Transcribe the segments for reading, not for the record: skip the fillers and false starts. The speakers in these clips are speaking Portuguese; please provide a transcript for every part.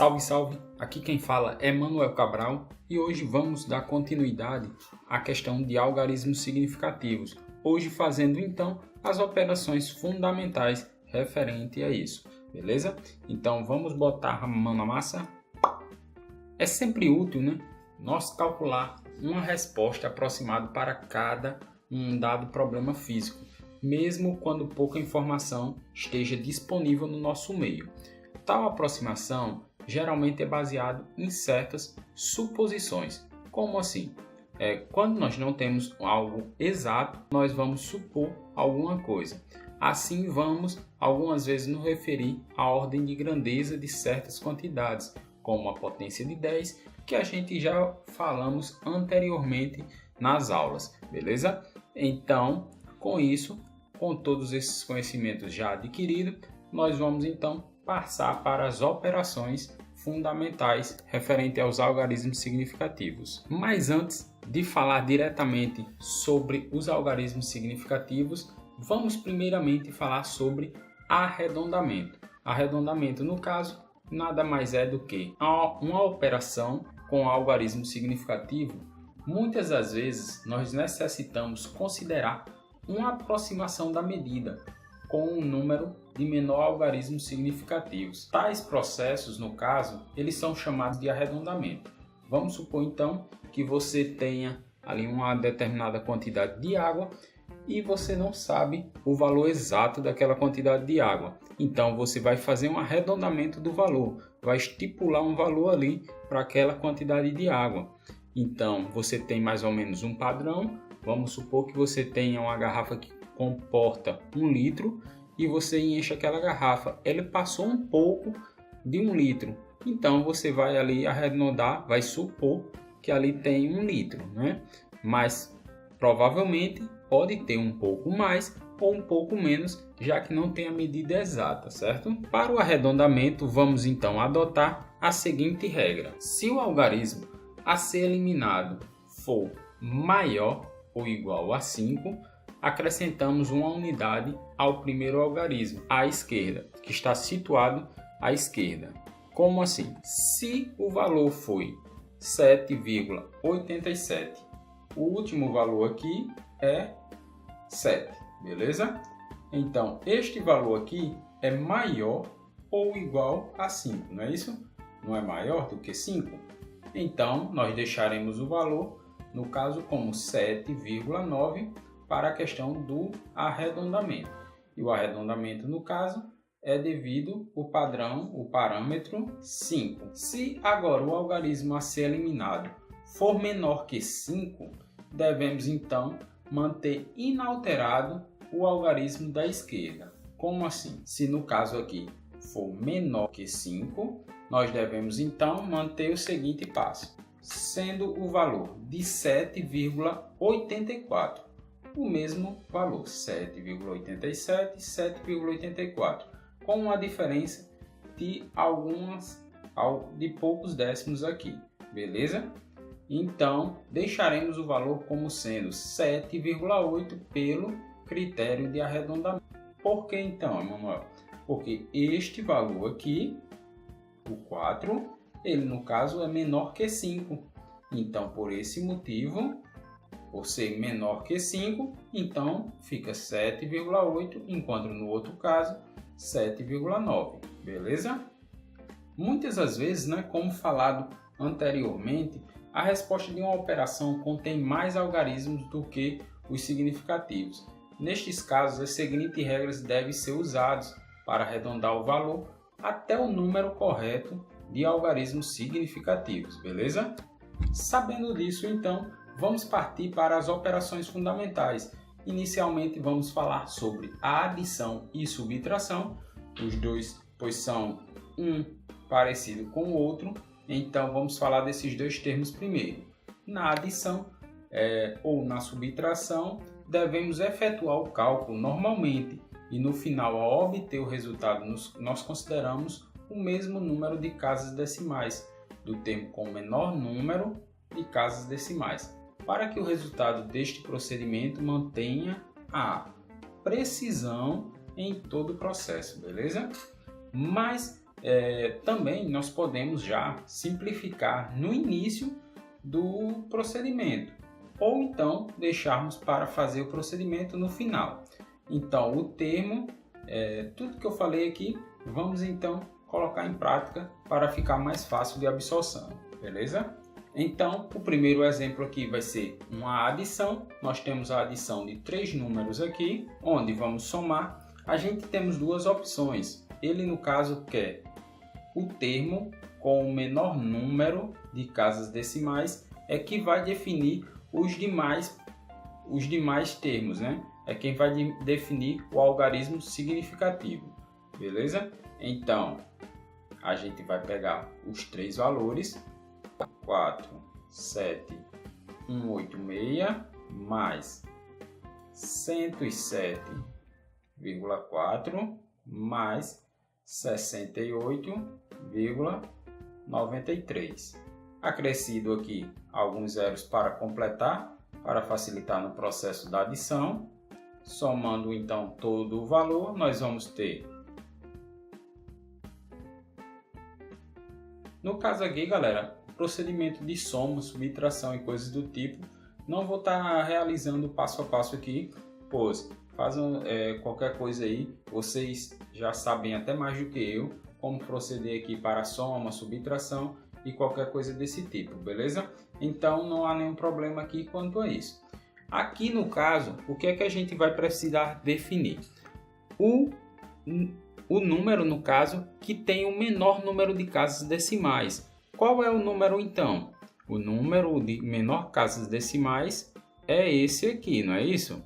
Salve, salve! Aqui quem fala é Manuel Cabral e hoje vamos dar continuidade à questão de algarismos significativos. Hoje fazendo então as operações fundamentais referente a isso, beleza? Então vamos botar a mão na massa. É sempre útil, né, nós calcular uma resposta aproximada para cada dado problema físico, mesmo quando pouca informação esteja disponível no nosso meio. Tal aproximação geralmente é baseado em certas suposições. Como assim? Quando nós não temos algo exato, nós vamos supor alguma coisa. Assim, vamos algumas vezes nos referir à ordem de grandeza de certas quantidades, como a potência de 10, que a gente já falamos anteriormente nas aulas, beleza? Então, com isso, com todos esses conhecimentos já adquiridos, nós vamos então passar para as operações fundamentais referente aos algarismos significativos. Mas antes de falar diretamente sobre os algarismos significativos, vamos primeiramente falar sobre arredondamento. Arredondamento, no caso, nada mais é do que uma operação com algarismo significativo. Muitas das vezes nós necessitamos considerar uma aproximação da medida com um número de menor algarismo significativos. Tais processos, no caso, eles são chamados de arredondamento. Vamos supor então que você tenha ali uma determinada quantidade de água e você não sabe o valor exato daquela quantidade de água. Então você vai fazer um arredondamento do valor, vai estipular um valor ali para aquela quantidade de água. Então você tem mais ou menos um padrão. Vamos supor que você tenha uma garrafa que comporta 1 litro e você enche aquela garrafa. Ele passou um pouco de 1 litro. Então você vai ali arredondar, vai supor que ali tem 1 litro, né? Mas provavelmente pode ter um pouco mais ou um pouco menos, já que não tem a medida exata, certo? Para o arredondamento, vamos então adotar a seguinte regra: se o algarismo a ser eliminado for maior ou igual a 5, acrescentamos uma unidade ao primeiro algarismo à esquerda, que está situado à esquerda. Como assim? Se o valor foi 7,87, o último valor aqui é 7, beleza? Então, este valor aqui é maior ou igual a 5, não é isso? Não é maior do que 5? Então, nós deixaremos o valor, no caso, como 7,9 para a questão do arredondamento. E o arredondamento, no caso, é devido ao padrão, o parâmetro 5. Se agora o algarismo a ser eliminado for menor que 5, devemos então manter inalterado o algarismo da esquerda. Como assim? Se no caso aqui for menor que 5, nós devemos então manter o seguinte passo, sendo o valor de 7,84. O mesmo valor, 7,87 e 7,84, com uma diferença de poucos décimos aqui, beleza? Então, deixaremos o valor como sendo 7,8 pelo critério de arredondamento. Por que então, Emanuel? Porque este valor aqui, o 4, ele no caso é menor que 5. Então, por esse motivo, por ser menor que 5, então fica 7,8, enquanto no outro caso 7,9, beleza? Muitas das vezes, né, como falado anteriormente, a resposta de uma operação contém mais algarismos do que os significativos. Nestes casos, as seguintes regras devem ser usadas para arredondar o valor até o número correto de algarismos significativos, beleza? Sabendo disso, então, vamos partir para as operações fundamentais. Inicialmente vamos falar sobre a adição e subtração, os dois pois são um parecido com o outro, então vamos falar desses dois termos primeiro. Na adição ou na subtração, devemos efetuar o cálculo normalmente e no final, ao obter o resultado, nós consideramos o mesmo número de casas decimais do termo com menor número de casas decimais, para que o resultado deste procedimento mantenha a precisão em todo o processo, beleza? Mas também nós podemos já simplificar no início do procedimento, ou então deixarmos para fazer o procedimento no final. Então, o termo, tudo que eu falei aqui, vamos então colocar em prática para ficar mais fácil de absorção, beleza? Então, o primeiro exemplo aqui vai ser uma adição. Nós temos a adição de 3 números aqui, onde vamos somar. A gente temos duas opções. Ele, no caso, quer o termo com o menor número de casas decimais, é que vai definir os demais termos, né? É quem vai definir o algarismo significativo, beleza? Então, a gente vai pegar os 3 valores, 47186 mais 107,4 mais 68,93. Acrescido aqui alguns zeros para completar, para facilitar no processo da adição. Somando então todo o valor, nós vamos ter. No caso aqui, galera, procedimento de soma, subtração e coisas do tipo, não vou estar realizando passo a passo aqui, pois fazem qualquer coisa aí, vocês já sabem até mais do que eu como proceder aqui para soma, subtração e qualquer coisa desse tipo, beleza? Então não há nenhum problema aqui quanto a isso. Aqui no caso, o que é que a gente vai precisar definir? O número, no caso, que tem o menor número de casas decimais. Qual é o número então? O número de menor casas decimais é esse aqui, não é isso?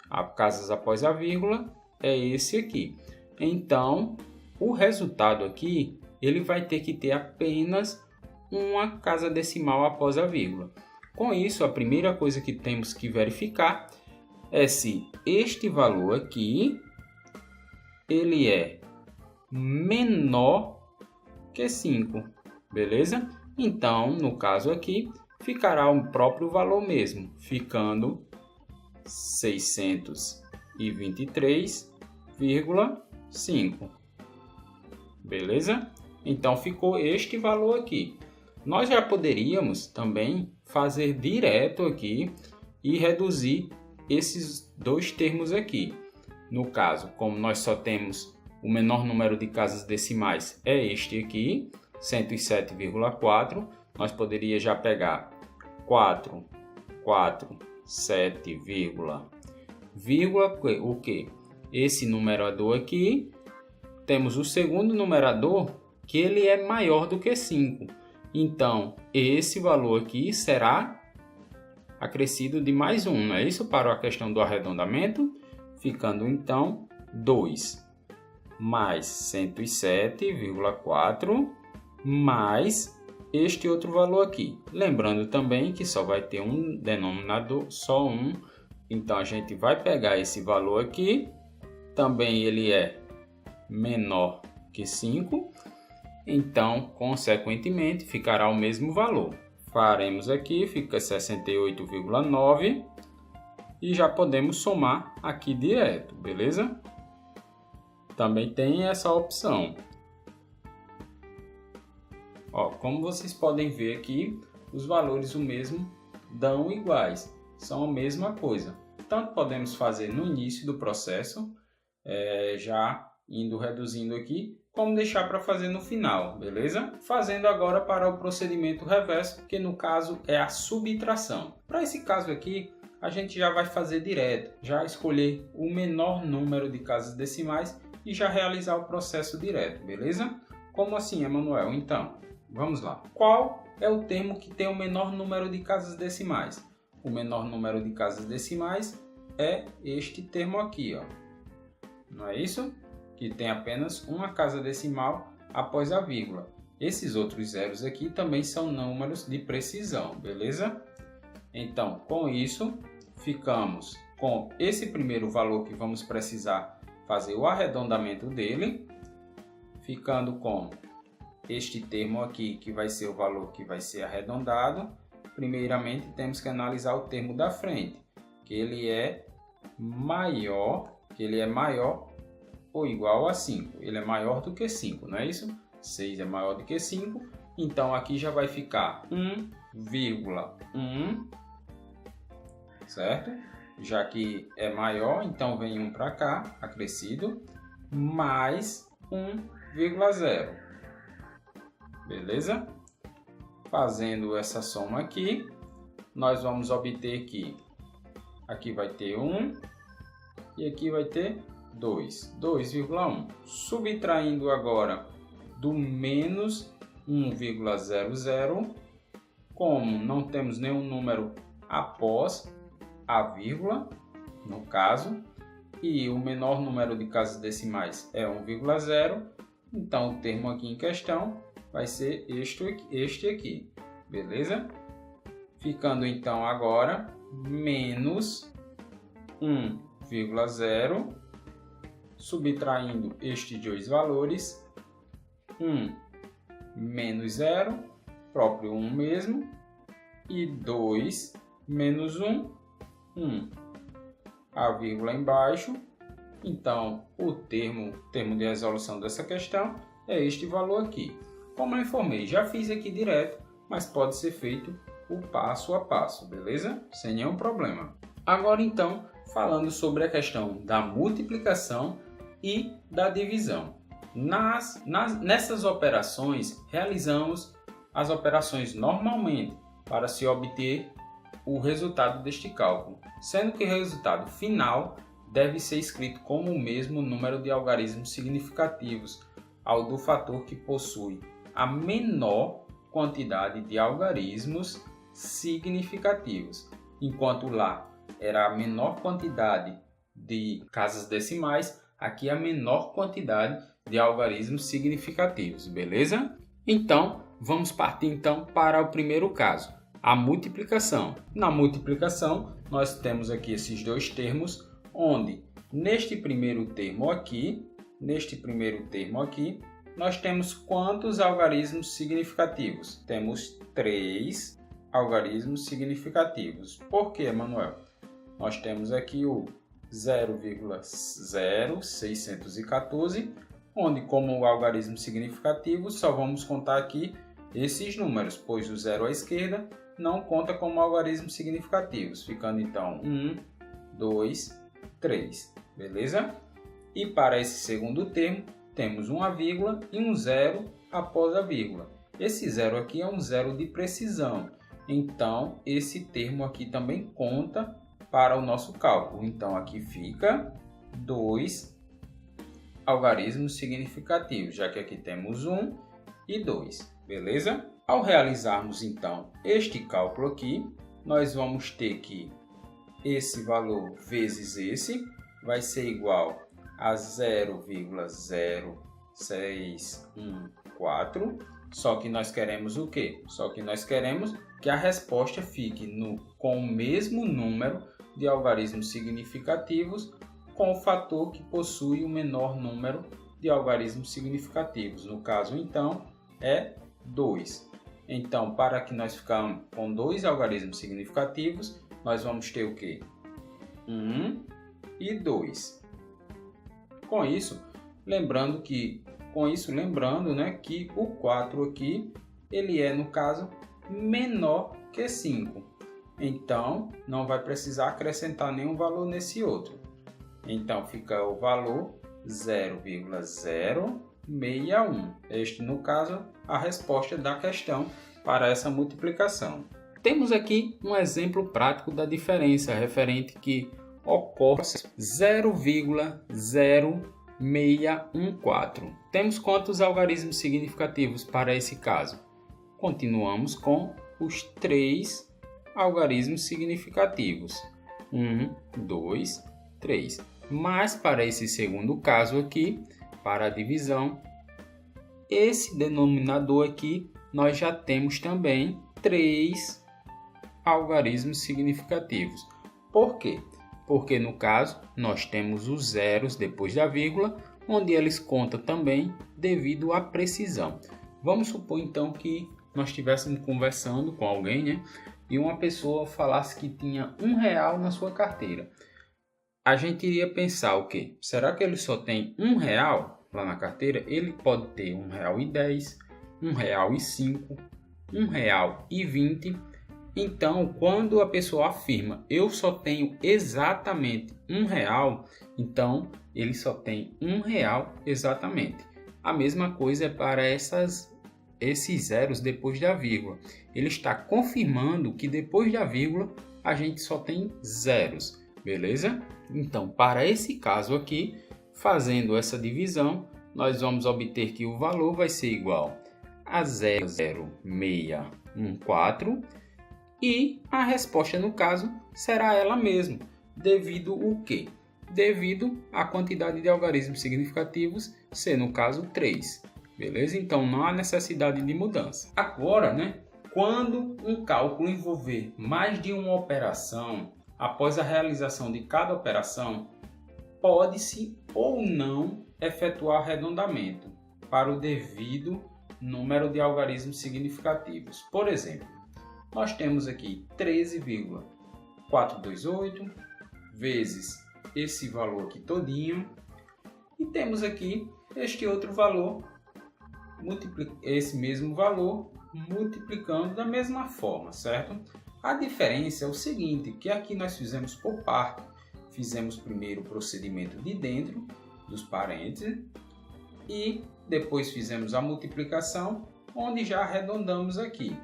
A casas após a vírgula é esse aqui. Então, o resultado aqui, ele vai ter que ter apenas uma casa decimal após a vírgula. Com isso, a primeira coisa que temos que verificar é se este valor aqui ele é menor que 5, beleza? Então, no caso aqui, ficará o próprio valor mesmo, ficando 623,5, beleza? Então, ficou este valor aqui. Nós já poderíamos também fazer direto aqui e reduzir esses dois termos aqui. No caso, como nós só temos o menor número de casas decimais é este aqui, 107,4, nós poderíamos já pegar 447, o que? Esse numerador aqui, temos o segundo numerador que ele é maior do que 5. Então, esse valor aqui será acrescido de mais 1, não é isso? Para a questão do arredondamento, ficando então 2 mais 107,4 mais este outro valor aqui. Lembrando também que só vai ter um denominador, só um. Então, a gente vai pegar esse valor aqui, também ele é menor que 5. Então, consequentemente, ficará o mesmo valor. Faremos aqui, fica 68,9 e já podemos somar aqui direto, beleza? Também tem essa opção. Ó, como vocês podem ver aqui, os valores o mesmo dão iguais, são a mesma coisa. Tanto podemos fazer no início do processo, já indo reduzindo aqui, como deixar para fazer no final, beleza? Fazendo agora para o procedimento reverso, que no caso é a subtração. Para esse caso aqui, a gente já vai fazer direto, já escolher o menor número de casas decimais e já realizar o processo direto, beleza? Como assim, Emanuel? Então, vamos lá. Qual é o termo que tem o menor número de casas decimais? O menor número de casas decimais é este termo aqui, ó. Não é isso? Que tem apenas uma casa decimal após a vírgula. Esses outros zeros aqui também são números de precisão, beleza? Então, com isso, ficamos com esse primeiro valor que vamos precisar fazer o arredondamento dele, ficando com este termo aqui, que vai ser o valor que vai ser arredondado. Primeiramente, temos que analisar o termo da frente, que ele é maior ou igual a 5. Ele é maior do que 5, não é isso? 6 é maior do que 5, então aqui já vai ficar 1,1, certo? Já que é maior, então vem 1 para cá, acrescido, mais 1,0. Beleza? Fazendo essa soma aqui, nós vamos obter que aqui vai ter 1 e aqui vai ter 2, 2,1. Subtraindo agora do menos 1,00, como não temos nenhum número após a vírgula, no caso, e o menor número de casas decimais é 1,0, então o termo aqui em questão vai ser este aqui, beleza? Ficando então agora menos 1,0, subtraindo estes dois valores, 1 menos 0, próprio 1 mesmo, e 2 menos 1, 1. A vírgula embaixo, então o termo de resolução dessa questão é este valor aqui. Como eu informei, já fiz aqui direto, mas pode ser feito o passo a passo, beleza? Sem nenhum problema. Agora então, falando sobre a questão da multiplicação e da divisão. Nessas operações, realizamos as operações normalmente para se obter o resultado deste cálculo, sendo que o resultado final deve ser escrito como o mesmo número de algarismos significativos ao do fator que possui a menor quantidade de algarismos significativos, enquanto lá era a menor quantidade de casas decimais, aqui a menor quantidade de algarismos significativos, beleza? Então, vamos partir então para o primeiro caso, a multiplicação. Na multiplicação, nós temos aqui esses dois termos, onde neste primeiro termo aqui, nós temos quantos algarismos significativos? Temos 3 algarismos significativos. Por quê, Manuel? Nós temos aqui o 0,0614, onde como algarismo significativo só vamos contar aqui esses números, pois o 0 à esquerda não conta como algarismos significativos, ficando então 1, 2, 3, beleza? E para esse segundo termo, temos uma vírgula e um zero após a vírgula. Esse zero aqui é um zero de precisão, então esse termo aqui também conta para o nosso cálculo. Então aqui fica 2 algarismos significativos, já que aqui temos 1 e 2, beleza? Ao realizarmos então este cálculo aqui, nós vamos ter que esse valor vezes esse vai ser igual a 0,0614, só que nós queremos o quê? Só que nós queremos que a resposta fique com o mesmo número de algarismos significativos com o fator que possui o menor número de algarismos significativos. No caso, então, é 2. Então, para que nós ficamos com 2 algarismos significativos, nós vamos ter o quê? 1 e 2. Com isso, lembrando que o 4 aqui, ele é, no caso, menor que 5. Então, não vai precisar acrescentar nenhum valor nesse outro. Então, fica o valor 0,061. Este, no caso, a resposta da questão para essa multiplicação. Temos aqui um exemplo prático da diferença referente que ocorre 0,0614. Temos quantos algarismos significativos para esse caso? Continuamos com os 3 algarismos significativos. 1, 2, 3. Mas para esse segundo caso aqui, para a divisão, esse denominador aqui, nós já temos também 3 algarismos significativos. Por quê? Porque no caso, nós temos os zeros depois da vírgula, onde eles contam também devido à precisão. Vamos supor então que nós estivéssemos conversando com alguém, né? E uma pessoa falasse que tinha R$1 na sua carteira. A gente iria pensar o quê? Será que ele só tem R$1? lá na carteira, ele pode ter R$1,10, R$1,05, R$1,20. Então, quando a pessoa afirma eu só tenho exatamente R$1, então ele só tem R$1 exatamente. A mesma coisa é para esses zeros depois da vírgula. Ele está confirmando que depois da vírgula a gente só tem zeros, beleza? Então, para esse caso aqui, fazendo essa divisão, nós vamos obter que o valor vai ser igual a 0,0614 e a resposta no caso será ela mesma, devido o quê? Devido à quantidade de algarismos significativos ser no caso 3, beleza? Então não há necessidade de mudança. Agora, quando um cálculo envolver mais de uma operação, após a realização de cada operação, pode-se ou não efetuar arredondamento para o devido número de algarismos significativos. Por exemplo, nós temos aqui 13,428 vezes esse valor aqui todinho e temos aqui este outro valor, esse mesmo valor multiplicando da mesma forma, certo? A diferença é o seguinte, que aqui nós fizemos por parte. Fizemos primeiro o procedimento de dentro dos parênteses e depois fizemos a multiplicação, onde já arredondamos aqui,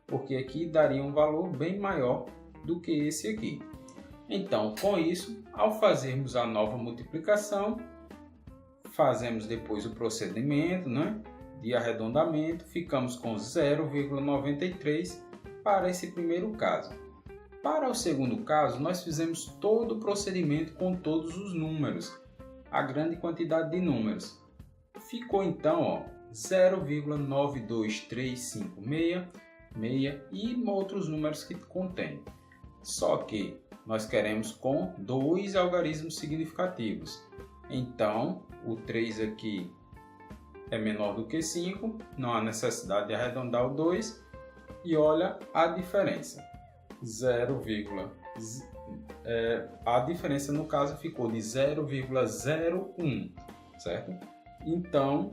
porque aqui daria um valor bem maior do que esse aqui. Então, com isso, ao fazermos a nova multiplicação, fazemos depois o procedimento de arredondamento, ficamos com 0,93 para esse primeiro caso. Para o segundo caso, nós fizemos todo o procedimento com todos os números, a grande quantidade de números. Ficou então 0,92356 e outros números que contém. Só que nós queremos com 2 algarismos significativos. Então, o 3 aqui é menor do que 5, não há necessidade de arredondar o 2 e olha a diferença. A diferença no caso ficou de 0,01, certo? Então,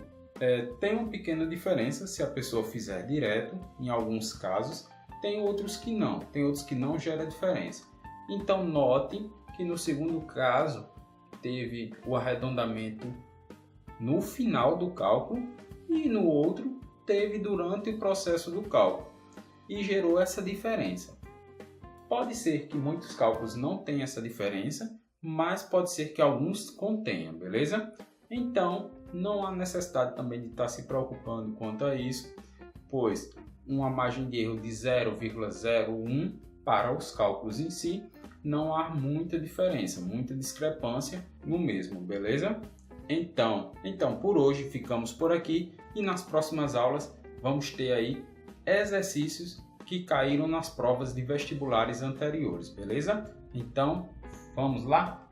tem uma pequena diferença se a pessoa fizer direto, em alguns casos, tem outros que não gera diferença. Então, note que no segundo caso teve o arredondamento no final do cálculo e no outro teve durante o processo do cálculo e gerou essa diferença. Pode ser que muitos cálculos não tenham essa diferença, mas pode ser que alguns contenham, beleza? Então, não há necessidade também de estar se preocupando quanto a isso, pois uma margem de erro de 0,01 para os cálculos em si, não há muita diferença, muita discrepância no mesmo, beleza? Então, por hoje ficamos por aqui e nas próximas aulas vamos ter aí exercícios que caíram nas provas de vestibulares anteriores, beleza? Então, vamos lá?